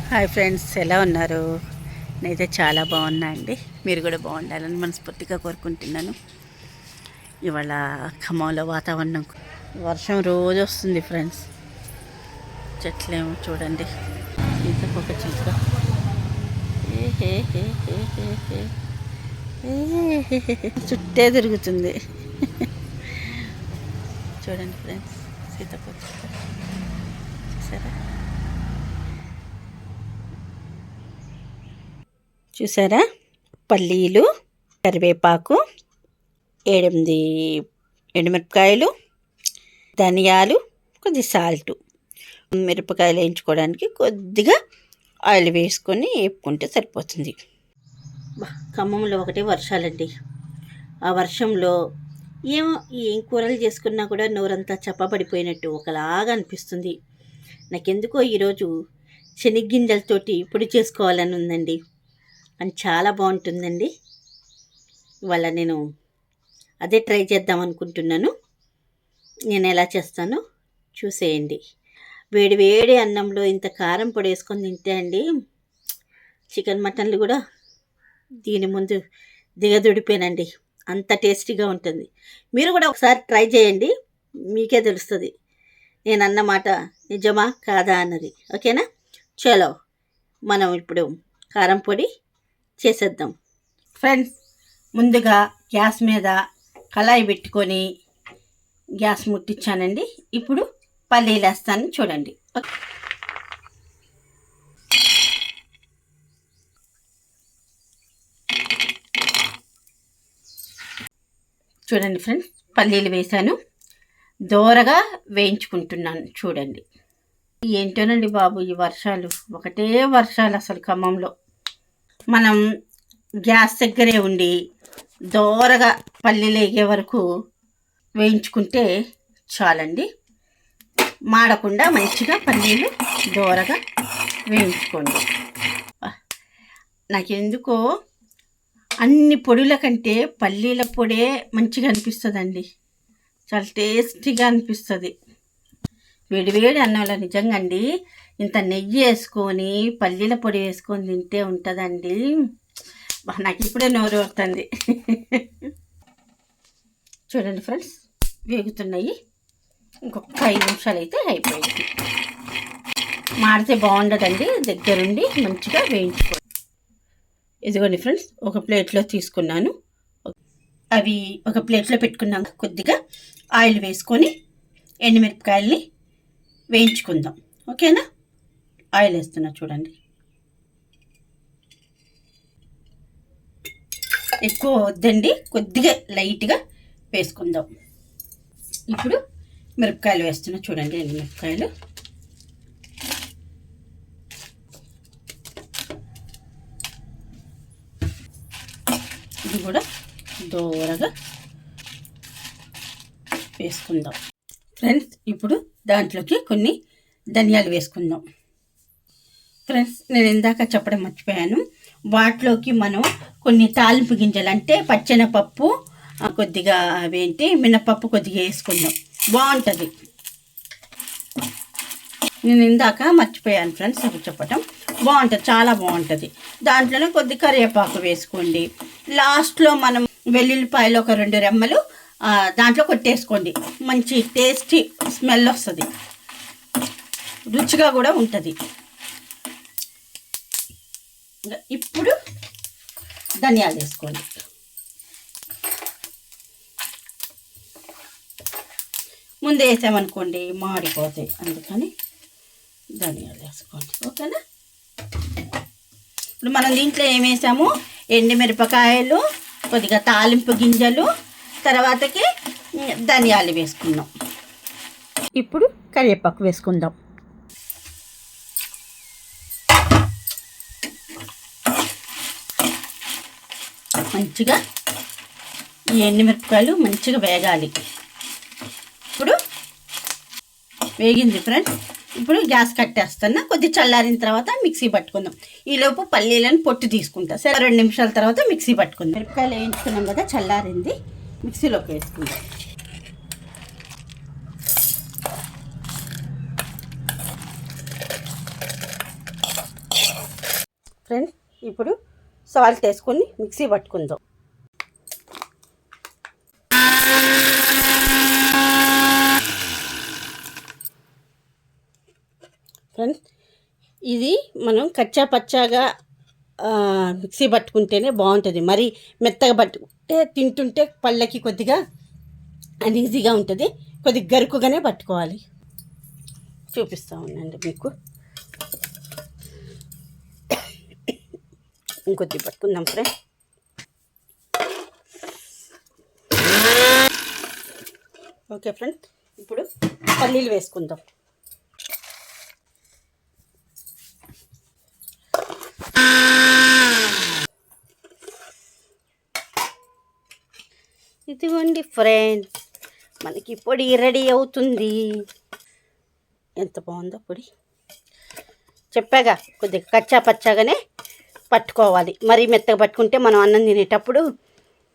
Hi friends, ఎలా ఉన్నారు? నేనైతే చాలా బాగున్నా అండి. మీరు కూడా బాగుండాలని మనస్ఫూర్తిగా కోరుకుంటున్నాను. ఇవాళ ఖమ్మంలో వాతావరణం వర్షం రోజు వస్తుంది ఫ్రెండ్స్. చెట్లేమో చూడండి, ఇంతకొక చిలుక చుట్టే తిరుగుతుంది. చూడండి ఫ్రెండ్స్, సీతాకోక చూసారా? చూసారా? పల్లీలు, కరివేపాకు, 7 ఎండుమిరపకాయలు, ధనియాలు, కొద్ది సాల్టు, మిరపకాయలు వేయించుకోవడానికి కొద్దిగా ఆయిల్ వేసుకొని వేపుకుంటే సరిపోతుంది. ఖమ్మంలో ఒకటే వర్షాలండి. ఆ వర్షంలో ఏం కూరలు చేసుకున్నా కూడా నోరంతా చప్పబడిపోయినట్టు ఒకలాగా అనిపిస్తుంది. నాకెందుకో ఈరోజు శనగ్గింజలతోటి పొడి చేసుకోవాలని ఉందండి. అని చాలా బాగుంటుందండి. ఇవాళ నేను అదే ట్రై చేద్దాం అనుకుంటున్నాను. నేను ఎలా చేస్తానో చూసేయండి. వేడి వేడి అన్నంలో ఇంత కారం పొడి వేసుకొని తింటే అండి, చికెన్ మటన్లు కూడా దీని ముందు దిగదుడిపోయానండి. అంత టేస్టీగా ఉంటుంది. మీరు కూడా ఒకసారి ట్రై చేయండి, మీకే తెలుస్తుంది నేను అన్నమాట నిజమా కాదా అన్నది. ఓకేనా? చలో మనం ఇప్పుడు కారం పొడి చేసేద్దాం ఫ్రెండ్స్. ముందుగా గ్యాస్ మీద కళాయి పెట్టుకొని గ్యాస్ ముట్టించానండి. ఇప్పుడు పల్లీలు వేస్తాను, చూడండి. చూడండి ఫ్రెండ్స్, పల్లీలు వేసాను, దోరగా వేయించుకుంటున్నాను. చూడండి. ఏంటోనండి బాబు, ఈ వర్షాలు ఒకటే వర్షాలు అసలు. ఖమ్మంలో మనం గ్యాస్ దగ్గరే ఉండి దోరగా పల్లీలు వేగే వరకు వేయించుకుంటే చాలండి. మాడకుండా మంచిగా పల్లీలు దోరగా వేయించుకోండి. నాకెందుకో అన్ని పొడుల కంటే పల్లీల పొడే మంచిగా అనిపిస్తుందండి. చాలా టేస్టీగా అనిపిస్తుంది. వేడివేడి అన్నంలో నిజంగా అండి ఇంత నెయ్యి వేసుకొని పల్లీల పొడి వేసుకొని తింటే ఉంటుందండి. నాకు ఇప్పుడే నోరు వస్తుంది. చూడండి ఫ్రెండ్స్, వేగుతున్నాయి. ఇంకొక 5 నిమిషాలు అయితే అయిపోయింది. మాడితే బాగుండదండి, దగ్గరుండి మంచిగా వేయించుకోండి. ఇదిగోండి ఫ్రెండ్స్, ఒక ప్లేట్లో తీసుకున్నాను. అవి ఒక ప్లేట్లో పెట్టుకున్నాక కొద్దిగా ఆయిల్ వేసుకొని ఎండుమిరపకాయల్ని వేయించుకుందాం. ఓకేనా? ఆయిల్ వేస్తున్నా చూడండి. ఎక్కువ వద్దండి, కొద్దిగా లైట్గా వేసుకుందాం. ఇప్పుడు మిరపకాయలు వేస్తున్నా చూడండి. ఎండుమిరపకాయలు ఇది కూడా దోరగా వేసుకుందాం ఫ్రెండ్స్. ఇప్పుడు దాంట్లోకి కొన్ని ధనియాలు వేసుకుందాం ఫ్రెండ్స్. నేను ఇందాక చెప్పడం మర్చిపోయాను. వాటిలోకి మనం కొన్ని తాలింపు గింజలు అంటే పచ్చెనపప్పు, కొద్దిగా అవేంటి మినపప్పు కొద్దిగా వేసుకుందాం, బాగుంటుంది. నేను ఇందాక మర్చిపోయాను ఫ్రెండ్స్, అది చెప్పటం. బాగుంటుంది, చాలా బాగుంటుంది. దాంట్లోనే కొద్ది కరివేపాకు వేసుకోండి. లాస్ట్లో మనం వెల్లుల్లిపాయలు ఒక 2 రెమ్మలు దాంట్లో కొట్టేసుకోండి. మంచి టేస్టీ స్మెల్ వస్తుంది, రుచిగా కూడా ఉంటుంది. ఇప్పుడు ధనియాలు వేసుకోండి. ముందే వేసామనుకోండి మాడిపోతాయి, అందుకని ధనియాలు వేసుకోండి. ఓకేనా? ఇప్పుడు మనం దీంట్లో ఏమేసాము? ఎండుమిరపకాయలు, కొద్దిగా తాలింపు గింజలు, తర్వాతకి ధనియాలు వేసుకున్నాం. ఇప్పుడు కరివేపాకు వేసుకుందాం. మంచిగా ఈ ఎండుమిరపకాయలు మంచిగా వేగాలి. ఇప్పుడు వేగింది ఫ్రెండ్స్. ఇప్పుడు గ్యాస్ కట్టేస్తున్నా. కొద్ది చల్లారిన తర్వాత మిక్సీ పట్టుకుందాం. ఈలోపు పల్లీలను పొట్టు తీసుకుంటా. సరే, 2 నిమిషాల తర్వాత మిక్సీ పట్టుకుందాం. మిరపకాయలు వేయించుకున్నాం కదా, చల్లారింది. మిక్సీలోకి వేసుకుందాం. ఫ్రెండ్స్ ఇప్పుడు సాల్ట్ వేసుకొని మిక్సీ పట్టుకుందాం. ఫ్రెండ్స్ ఇది మనం కచ్చా పచ్చాగా మిక్సీ పట్టుకుంటేనే బాగుంటుంది. మరి మెత్తగా పట్టుకుంటే తింటుంటే పళ్ళకి కొద్దిగా ఈజీగా ఉంటుంది. కొద్దిగా గరుకుగానే పట్టుకోవాలి. చూపిస్తూ ఉన్నాండి మీకు. ఇంకొద్ది పట్టుకుందాం ఫ్రెండ్. ఓకే ఫ్రెండ్, ఇప్పుడు పల్లీలు వేసుకుందాం. ఇదిగోండి ఫ్రెండ్, మనకి పొడి రెడీ అవుతుంది. ఎంత బాగుందో పొడి. చెప్పాగా కొద్దిగా కచ్చా పచ్చాగానే పట్టుకోవాలి. మరీ మెత్తగా పట్టుకుంటే మనం అన్నం తినేటప్పుడు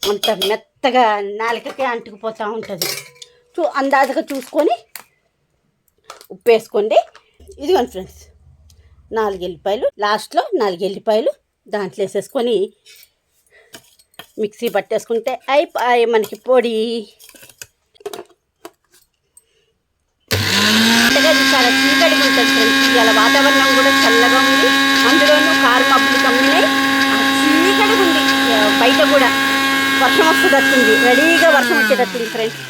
అంత మెత్తగా నాలుకకే అంటుకుపోతూ ఉంటుంది. అందాజగా చూసుకొని ఉప్పు వేసుకోండి. ఇదిగోండి ఫ్రెండ్స్, 4 ఎల్లిపాయలు, లాస్ట్లో 4 ఎల్లిపాయలు దాంట్లో వేసేసుకొని మిక్సీ పట్టేసుకుంటే అయిపోయి మనకి పొడి. చాలా చీకటిగా ఉంటుంది ఫ్రెండ్స్. ఇవాళ వాతావరణం కూడా చల్లగా ఉంది, అందులోనూ కారు మబ్బులు కమ్మినాయి. చీకటిగా ఉంది. బయట కూడా వర్షం వస్తుంది, రెడీగా వర్షం వచ్చేటట్టుంది ఫ్రెండ్స్.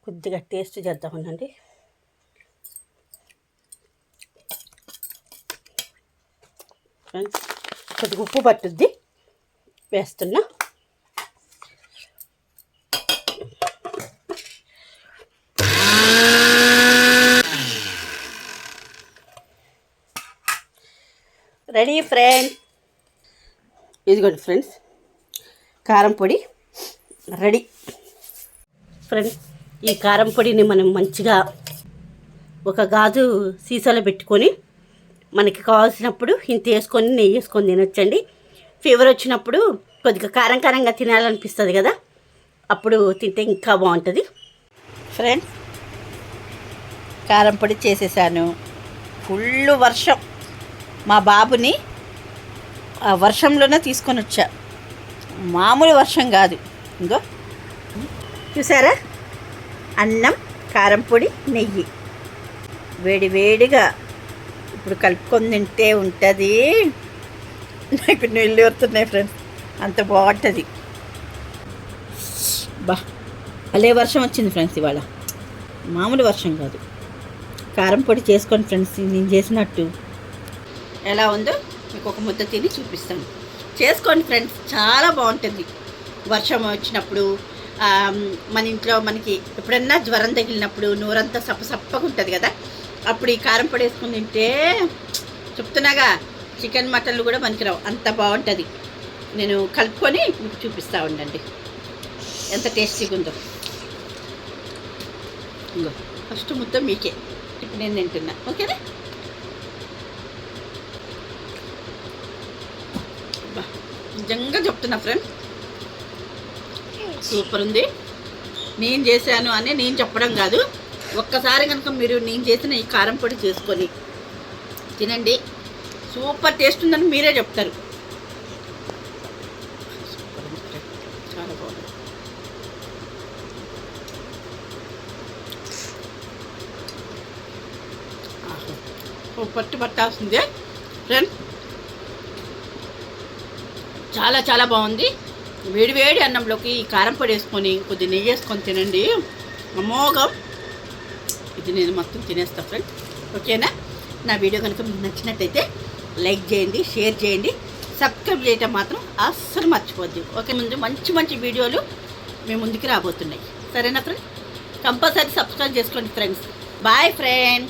కొద్దిగా టేస్ట్ చేద్దామనండి. ఫ్రెండ్స్ కొద్దిగా ఉప్పు పట్టుద్ది, వేస్తున్నా. Ready friends. ఇదిగోండి ఫ్రెండ్స్, కారం పొడి రెడీ. ఫ్రెండ్స్ ఈ కారం పొడిని మనం మంచిగా ఒక గాజు సీసాలో పెట్టుకొని మనకి కావాల్సినప్పుడు ఇంత వేసుకొని నెయ్యి వేసుకొని తినొచ్చండి. ఫీవర్ వచ్చినప్పుడు కొద్దిగా కారం కారంగా తినాలనిపిస్తుంది కదా, అప్పుడు తింటే ఇంకా బాగుంటుంది. ఫ్రెండ్స్ కారం పొడి చేసేసాను. ఫుల్ వర్షం, మా బాబుని ఆ వర్షంలోనే తీసుకొని వచ్చా. మామూలు వర్షం కాదు. ఇంకో చూసారా, అన్నం, కారం పొడి, నెయ్యి వేడి వేడిగా ఇప్పుడు కలుపుకొని తింటే ఉంటుంది. నాకు నీళ్ళు వస్తున్నాయి ఫ్రెండ్స్, అంత బాగుంటుంది. అలే వర్షం వచ్చింది ఫ్రెండ్స్, ఇవాళ మామూలు వర్షం కాదు. కారం పొడి చేసుకోండి ఫ్రెండ్స్, నేను చేసినట్టు. ఎలా ఉందో మీకు ఒక ముద్ద తిని చూపిస్తాను. చేసుకోండి ఫ్రెండ్స్, చాలా బాగుంటుంది. వర్షం వచ్చినప్పుడు మన ఇంట్లో మనకి ఎప్పుడన్నా జ్వరం తగిలినప్పుడు నోరంతా సప్పసప్పగా ఉంటుంది కదా, అప్పుడు ఈ కారం పొడి వేసుకుని తింటే చెప్తున్నాగా, చికెన్ మటన్లు కూడా పనికిరావు, అంత బాగుంటుంది. నేను కలుపుకొని మీకు చూపిస్తూ ఉండండి ఎంత టేస్టీగా ఉందో. ఇంకో ఫస్ట్ ముద్ద మీకే, ఇప్పుడు నేను తింటున్నా. ఓకేనా? నిజంగా చెప్తున్నా ఫ్రెండ్, సూపర్ ఉంది. నేను చేశాను అని నేను చెప్పడం కాదు, ఒక్కసారి కనుక మీరు నేను చేసిన ఈ కారం పొడి చేసుకొని తినండి, సూపర్ టేస్ట్ ఉందని మీరే చెప్తారు. సూపర్ ఉంది ఫ్రెండ్, చాలా బాగుంది. పట్టు పట్టాల్సిందే ఫ్రెండ్, చాలా చాలా బాగుంది. వేడి వేడి అన్నంలోకి ఈ కారం పొడి వేసుకొని కొద్ది నెయ్యి వేసుకొని తినండి, అమోఘం. ఇది నేను మొత్తం తినేస్తాను ఫ్రెండ్. ఓకేనా? నా వీడియో కనుక మీకు నచ్చినట్టయితే లైక్ చేయండి, షేర్ చేయండి, సబ్స్క్రైబ్ చేయటం మాత్రం అస్సలు మర్చిపోద్దు. ఓకే, ముందు మంచి మంచి వీడియోలు మీ ముందుకు రాబోతున్నాయి. సరేనా ఫ్రెండ్? కంపల్సరీ సబ్స్క్రైబ్ చేసుకోండి ఫ్రెండ్స్. Boy friend.